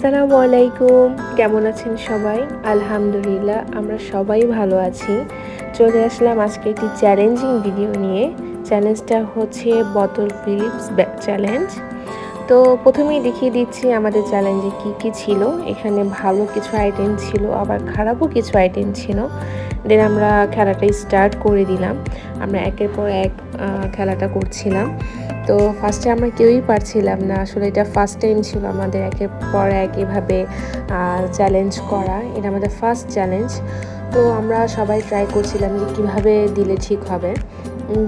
আসসালামু আলাইকুম। কেমন আছেন সবাই? আলহামদুলিল্লাহ আমরা সবাই ভালো আছি। চলে আসলাম আজকে একটি চ্যালেঞ্জিং ভিডিও নিয়ে। চ্যালেঞ্জটা হচ্ছে বোতল ফিলিপস চ্যালেঞ্জ। তো প্রথমেই দেখিয়ে দিচ্ছি আমাদের চ্যালেঞ্জে কি ছিল। এখানে ভালো কিছু আইটেম ছিল, আবার খারাপও কিছু আইটেম ছিল। দেন আমরা খেলাটা স্টার্ট করে দিলাম। আমরা একের পর এক খেলাটা করছিলাম। তো ফার্স্টে আমরা কেউই পারছিলাম না, আসলে এটা ফার্স্ট টাইম ছিল আমাদের একের পর এক এভাবে চ্যালেঞ্জ করা। এটা আমাদের ফার্স্ট চ্যালেঞ্জ। তো আমরা সবাই ট্রাই করছিলাম যে কীভাবে দিলে ঠিক হবে।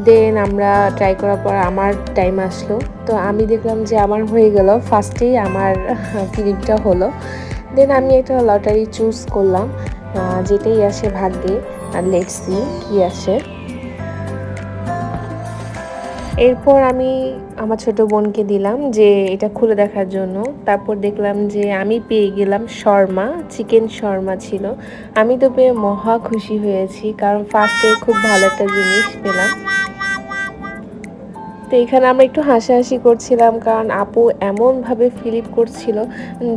দেন আমরা ট্রাই করার পর আমার টাইম আসলো। তো আমি দেখলাম যে আমার হয়ে গেল, ফার্স্টেই আমার ফিলিপটা হলো। দেন আমি একটা লটারি চুজ করলাম, যেটাই আসে ভাগ্যে, আর লেটস সি কী আসে। এরপর আমি আমার ছোট বোনকে দিলাম যে এটা খুলে দেখার জন্য। তারপর দেখলাম যে আমি পেয়ে গেলাম শর্মা, চিকেন শর্মা ছিল। আমি তো পেয়ে মহা খুশি হয়েছি, কারণ ফার্স্টে খুব ভালো একটা জিনিস পেলাম। তো এখানে আমরা একটু হাসাহাসি করছিলাম, কারণ আপু এমনভাবে ফিলিপ করছিল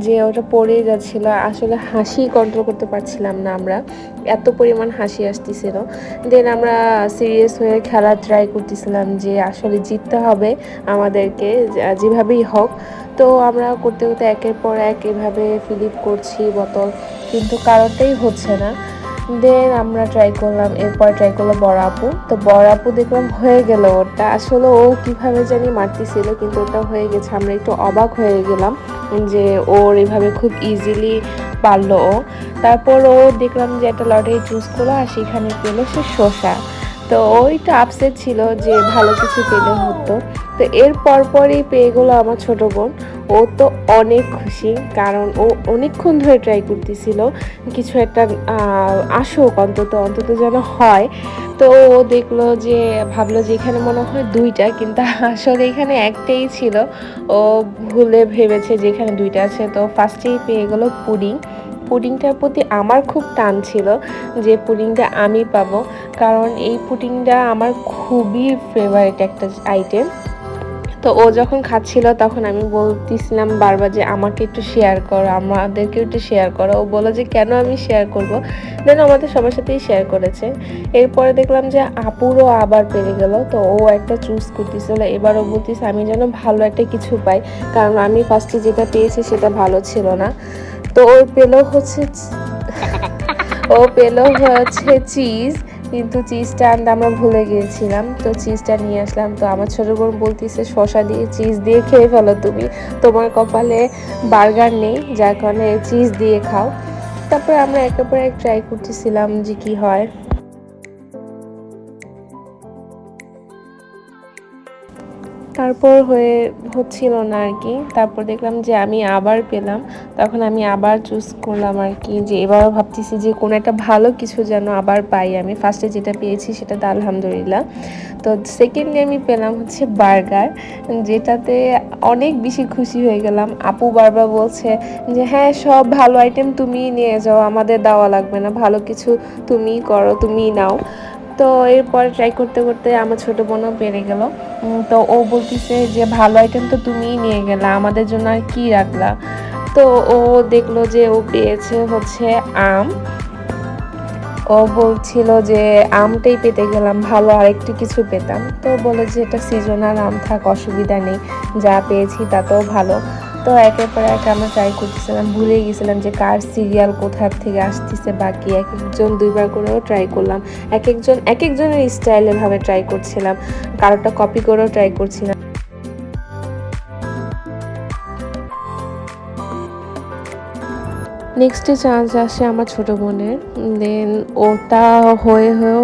যে ওটা পড়ে যাচ্ছিল। আসলে হাসি কন্ট্রোল করতে পারছিলাম না আমরা, এত পরিমাণ হাসি আসতেছিল। দেন আমরা সিরিয়াস হয়ে খেলা ট্রাই করতেছিলাম যে আসলে জিততে হবে আমাদেরকে যেভাবেই হোক। তো আমরা করতে করতে একের পর এক এভাবে ফিলিপ করছি বোতল, কিন্তু কারোরটাই হচ্ছে না। দেন আমরা ট্রাই করলাম, এরপর ট্রাই করলো বড় আপু। তো বড় আপু দেখলাম হয়ে গেল ওটা, আসলে ও কিভাবে জানি মারতেছিল, কিন্তু ওটা হয়ে গেছে। আমরা একটু অবাক হয়ে গেলাম যে ওর এভাবে খুব ইজিলি পারলো ও। তারপর ও দেখলাম যে একটা লটারি চুজ করলো, আর সেখানে পেলো সে শসা। তো ওইটা আপসেট ছিল যে ভালো কিছু পেলে হতো। তো এর পরপরই পেয়ে গেলো আমার ছোট বোন। ও তো অনেক খুশি, কারণ ও অনেকক্ষণ ধরে ট্রাই করতেছিল কিছু একটা আসুক, অন্তত যেন হয়। তো ও দেখলো যে ভাবলো যে এখানে মনে হয় দুইটা, কিন্তু আসলে এখানে একটাই ছিল। ও ভুলে ভেবেছে যে এখানে দুইটা আছে। তো ফার্স্টেই পেয়ে গেলো পুডিং। পুডিংটার প্রতি আমার খুব টান ছিল যে পুডিংটা আমি পাবো, কারণ এই পুডিংটা আমার খুবই ফেভারিট একটা আইটেম। তো ও যখন খাচ্ছিল তখন আমি বলতেছিলাম বারবার যে আমাকে একটু শেয়ার করো, আমাদেরকে একটু শেয়ার করো। ও বললো যে কেন আমি শেয়ার করব। দেন আমাদের সবার সাথেই শেয়ার করেছে। এরপরে দেখলাম যে আপুরও আবার পেরে গেল। তো ও একটা চুজ করতেছিল, এবার ও বলতেছে আমি যেন ভালো একটা কিছু পাই, কারণ আমি ফার্স্টে যেটা পেয়েছি সেটা ভালো ছিল না। তো ও পেলো হচ্ছে চিজ, কিন্তু চিজটা আনতে আমরা ভুলে গিয়েছিলাম। তো চিজটা নিয়ে আসলাম। তো আমার ছোট বোন বলতেছে শসা দিয়ে চিজ দিয়ে খেয়ে ফেলো, তুমি তোমার কপালে বার্গার নেই, যার কারণে চিজ দিয়ে খাও। তারপর আমরা একের পর এক ট্রাই করতেছিলাম যে কি হয়। তারপর হচ্ছিল না আর কি। তারপর দেখলাম যে আমি আবার পেলাম, তখন আমি আবার চুজ করলাম আর কি, যে এবারও ভাবতেছি যে কোনো একটা ভালো কিছু যেন আবার পাই। আমি ফার্স্টে যেটা পেয়েছি সেটা তো আলহামদুলিল্লাহ। তো সেকেন্ডলি আমি পেলাম হচ্ছে বার্গার, যেটাতে অনেক বেশি খুশি হয়ে গেলাম। আপু বারবার বলছে যে হ্যাঁ সব ভালো আইটেম তুমিই নিয়ে যাও, আমাদের দেওয়া লাগবে না, ভালো কিছু তুমিই করো, তুমিই নাও। তো এরপর ট্রাই করতে করতে আমার ছোটো বোনও পেরে গেল। তো ও বলতেছে যে ভালো আইটেম তো তুমিই নিয়ে গেলা, আমাদের জন্য আর কি রাখলা। তো ও দেখলো যে ও পেয়েছে হচ্ছে আম। ও বলছিল যে আমটাই পেতে গেলাম, ভালো আরেকটু কিছু পেতাম। তো বলে যে এটা সিজনাল আম, থাক অসুবিধা নেই, যা পেয়েছি তাতেও ভালো। তো একের পর এক আমরা ট্রাই করতেছিলাম, ভুলে গেছিলাম যে কার সিরিয়াল কোথার থেকে আসতেছে। বাকি এক একজন দুইবার করেও ট্রাই করলাম, এক একজনের স্টাইলে ভাবে ট্রাই করছিলাম, কারোটা কপি করেও ট্রাই করছিলাম। নেক্সটে চান্স আসে আমার ছোটো বোনের। দেন ওটা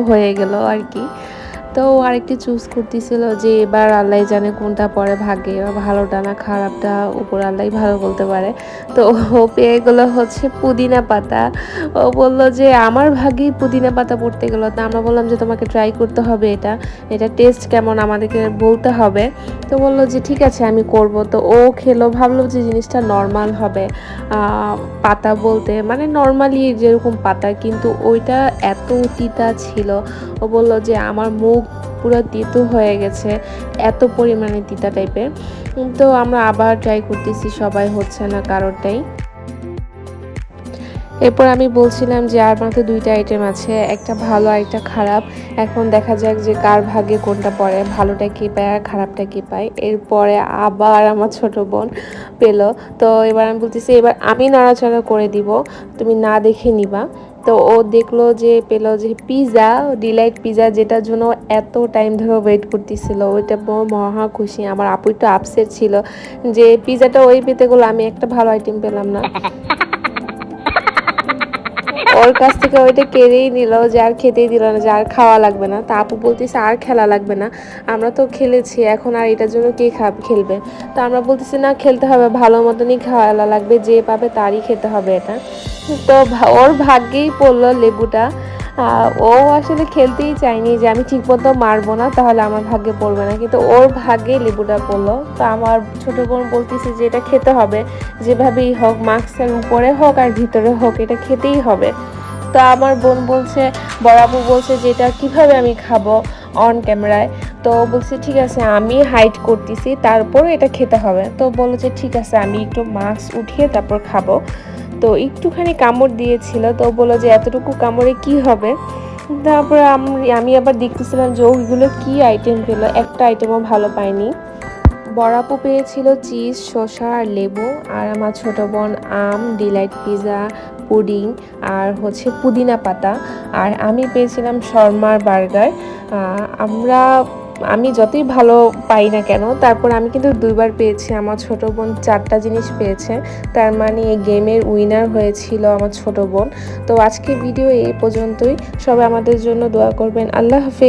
হয়ে গেল আর কি। তো ও আরেকটি চুজ করতেছিল যে এবার আল্লাহ জানে কোনটা পরে ভাগ্যে, এবার ভালোটা না খারাপটা উপর আল্লাহ ভালো বলতে পারে। তো ও পেয়ে গেলো হচ্ছে পুদিনা পাতা। ও বললো যে আমার ভাগ্যেই পুদিনা পাতা পড়তে গেলো। তা আমরা বললাম যে তোমাকে ট্রাই করতে হবে, এটা টেস্ট কেমন আমাদেরকে বলতে হবে। তো বললো যে ঠিক আছে আমি করব। তো ও খেলো, ভাবলো যে জিনিসটা নর্মাল হবে, পাতা বলতে মানে নর্মালি যেরকম পাতা, কিন্তু ওইটা এত তিতা ছিল। ও বললো যে আমার মুখ পুরো তেতো হয়ে গেছে, এত পরিমাণে তিতা টাইপের। তো আমরা আবার ট্রাই করতেছি, সবাই হচ্ছে না কারোরটাই। এরপর আমি বলছিলাম যে আর মাত্র 2টা আইটেম আছে, একটা ভালো আর একটা খারাপ। এখন দেখা যাক যে কার ভাগ্যে কোনটা পড়ে, ভালোটা কি পায় আর খারাপটা কি পায়। এরপরে আবার আমার ছোট বোন পেল। তো এবার আমি বলতেছি এবার আমি নাড়াচাড়া করে দিব, তুমি না দেখে নিবা। তো ও দেখলো যে পেল যে পিৎজা, ডিলাইট পিৎজা, যেটার জন্য এত টাইম ধরে ওয়েট করতেছিল। ওইটা মহা খুশি। আমার আপু একটু আপসেট ছিল যে পিৎজাটা ওই পেতে গেলো, আমি একটা ভালো আইটেম পেলাম না। ওর কাছ থেকে ওইটা কেড়েই নিল, যে আর খেতেই দিল না, যে আর খাওয়া লাগবে না। তা আপু বলতেছে আর খেলা লাগবে না, আমরা তো খেলেছি, এখন আর এটার জন্য কে খেলবে। তো আমরা বলতেছি না, খেলতে হবে, ভালো মতনই খাওয়া লাগবে, যে পাবে তারই খেতে হবে এটা। তো ওর ভাগ্যেই পড়লো লেবুটা। ও আসলে খেলতেই চায়নি যে আমি ঠিকমতো মারবো না তাহলে আমার ভাগ্যে পড়বে না, কিন্তু ওর ভাগ্যে লেবুটা পড়লো। তো আমার ছোট বোন বলতেছে যে এটা খেতে হবে, যেভাবেই হোক, মাস্কের উপরে হোক আর ভিতরে হোক, এটা খেতেই হবে। তো আমার বোন বলছে, বড় আপু বলছে যে এটা কীভাবে আমি খাবো অন ক্যামেরায়। তো বলছে ঠিক আছে, আমি হাইড করতেছি, তারপর এটা খেতে হবে। তো বললো যে ঠিক আছে, আমি একটু মাস্ক উঠিয়ে তারপর খাবো। তো একটুখানি কামড় দিয়েছিল, তো বললো যে এতটুকু কামড়ে কি হবে। তারপরে আমি আবার দেখতেছিলাম যে ওইগুলো কি আইটেম পেলো, একটা আইটেমও ভালো পাইনি। বড় আপু পেয়েছিল চিজ, শসা আর লেবু, আর আমার ছোট বোন আম, ডিলাইট পিৎজা, পুডিং আর হচ্ছে পুদিনা পাতা, আর আমি পেয়েছিলাম শর্মার বার্গার। আমি যতই ভালো পাই না কেন, তারপর আমি কিন্তু 2বার পেয়েছি, আমার ছোট বোন 4টা জিনিস পেয়েছে। তার মানে এই গেমের উইনার হয়েছিল আমার ছোট বোন। তো আজকে ভিডিও এই পর্যন্তই, সবাই আমাদের জন্য দোয়া করবেন। আল্লাহ হাফেজ।